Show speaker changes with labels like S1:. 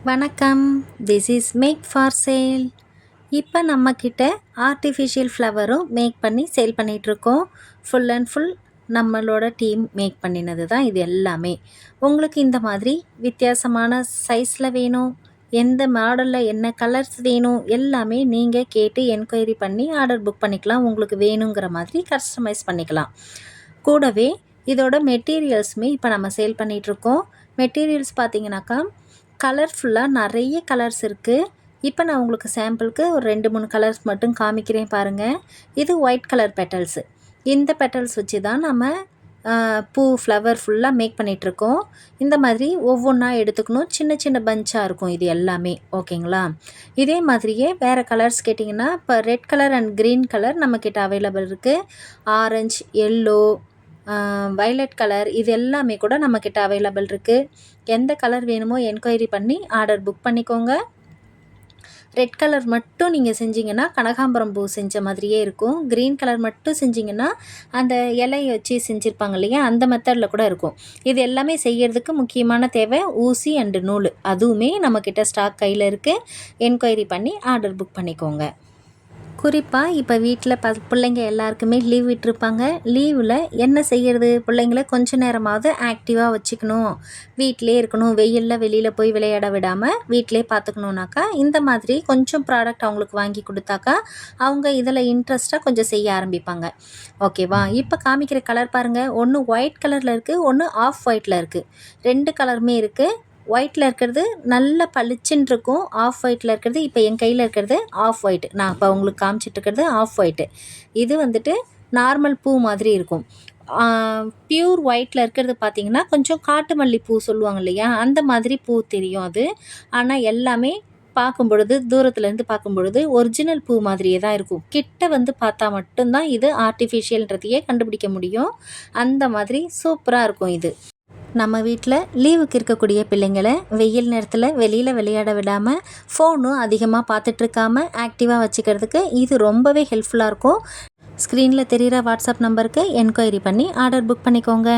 S1: வணக்கம். This is make for sale. இப்போ நம்மக்கிட்ட ஆர்டிஃபிஷியல் ஃப்ளவரும் மேக் பண்ணி சேல் பண்ணிகிட்ருக்கோம். ஃபுல் அண்ட் ஃபுல் நம்மளோட டீம் மேக் பண்ணினது தான் இது எல்லாமே. உங்களுக்கு இந்த மாதிரி வித்தியாசமான சைஸில் வேணும், எந்த மாடலில் என்ன கலர்ஸ் வேணும் எல்லாமே நீங்கள் கேட்டு என்கொயரி பண்ணி ஆர்டர் புக் பண்ணிக்கலாம். உங்களுக்கு வேணுங்கிற மாதிரி கஸ்டமைஸ் பண்ணிக்கலாம். கூடவே இதோட மெட்டீரியல்ஸுமே இப்போ நம்ம சேல் பண்ணிகிட்ருக்கோம். மெட்டீரியல்ஸ் பார்த்தீங்கன்னாக்கா கலர்ஃபுல்லாக நிறைய கலர்ஸ் இருக்குது. இப்போ நான் உங்களுக்கு சாம்பிளுக்கு ஒரு 2-3 கலர்ஸ் மட்டும் காமிக்கிறேன் பாருங்கள். இது ஒயிட் கலர் பெட்டல்ஸு. இந்த பெட்டல்ஸ் வச்சு தான் நம்ம ஃப்ளவர் ஃபுல்லாக மேக் பண்ணிகிட்ருக்கோம். இந்த மாதிரி ஒவ்வொன்றா எடுத்துக்கணும். சின்ன சின்ன பஞ்சாக இருக்கும் இது எல்லாமே. ஓகேங்களா? இதே மாதிரியே வேறு கலர்ஸ் கேட்டிங்கன்னா இப்போ red colour and green colour நம்மக்கிட்ட அவைலபிள் இருக்குது. ஆரஞ்சு, எல்லோ, வயலட் கலர் இது எல்லாமே கூட நம்மக்கிட்ட அவைலபிள் இருக்குது. எந்த கலர் வேணுமோ என்கொயரி பண்ணி ஆர்டர் புக் பண்ணிக்கோங்க. ரெட் கலர் மட்டும் நீங்கள் செஞ்சிங்கன்னா கனகாம்பரம் பூ செஞ்ச மாதிரியே இருக்கும். க்ரீன் கலர் மட்டும் செஞ்சிங்கன்னா அந்த இலையை வச்சு செஞ்சுருப்பாங்க இல்லையா, அந்த மெத்தடில் கூட இருக்கும். இது எல்லாமே செய்கிறதுக்கு முக்கியமான தேவை ஊசி அண்டு நூல். அதுவுமே நம்மக்கிட்ட ஸ்டாக் கையில் இருக்குது. என்கொயரி பண்ணி ஆர்டர் புக் பண்ணிக்கோங்க. குறிப்பாக இப்போ வீட்டில் பிள்ளைங்க எல்லாருக்குமே லீவ் விட்டுருப்பாங்க. லீவில் என்ன செய்கிறது, பிள்ளைங்கள கொஞ்ச நேரமாவது ஆக்டிவாக வச்சுக்கணும், வீட்டிலே இருக்கணும், வெயிலில் வெளியில் போய் விளையாட விடாமல் வீட்டிலே பார்த்துக்கணுன்னாக்கா இந்த மாதிரி கொஞ்சம் ப்ராடக்ட் அவங்களுக்கு வாங்கி கொடுத்தாக்கா அவங்க இதில் இன்ட்ரெஸ்ட்டாக கொஞ்சம் செய்ய ஆரம்பிப்பாங்க. ஓகேவா? இப்போ காமிக்கிற கலர் பாருங்கள். ஒன்று ஒயிட் கலரில் இருக்குது, ஒன்று ஆஃப் ஒயிட்டில் இருக்குது. 2 கலருமே இருக்குது. ஒயிட்டில் இருக்கிறது நல்ல பளிச்சுன்னு இருக்கும். ஆஃப் ஒயிட்டில் இருக்கிறது இப்போ என் கையில் இருக்கிறது ஆஃப் ஒயிட். நான் இப்போ உங்களுக்கு காமிச்சிட்ருக்கிறது ஆஃப் ஒயிட்டு. இது வந்துட்டு நார்மல் பூ மாதிரி இருக்கும். ப்யூர் ஒயிட்டில் இருக்கிறது பார்த்திங்கன்னா கொஞ்சம் காட்டு மல்லி பூ சொல்லுவாங்க இல்லையா, அந்த மாதிரி பூ தெரியும் அது. ஆனால் எல்லாமே பார்க்கும் பொழுது, தூரத்துலேருந்து பார்க்கும் பொழுது ஒரிஜினல் பூ மாதிரியே தான் இருக்கும். கிட்ட வந்து பார்த்தா மட்டும்தான் இது ஆர்டிஃபிஷியல்ன்றதையே கண்டுபிடிக்க முடியும். அந்த மாதிரி சூப்பராக இருக்கும் இது. நம்ம வீட்டில் லீவுக்கு இருக்கக்கூடிய பிள்ளைங்களை வெயில் நேரத்தில் வெளியில் விளையாட விடாமல் ஃபோனும் அதிகமாக பார்த்துட்ருக்காமல் ஆக்டிவாக வச்சுக்கிறதுக்கு இது ரொம்பவே ஹெல்ப்ஃபுல்லாக இருக்கும். ஸ்க்ரீனில் தெரிகிற வாட்ஸ்அப் நம்பருக்கு என்கொயரி பண்ணி ஆர்டர் புக் பண்ணிக்கோங்க.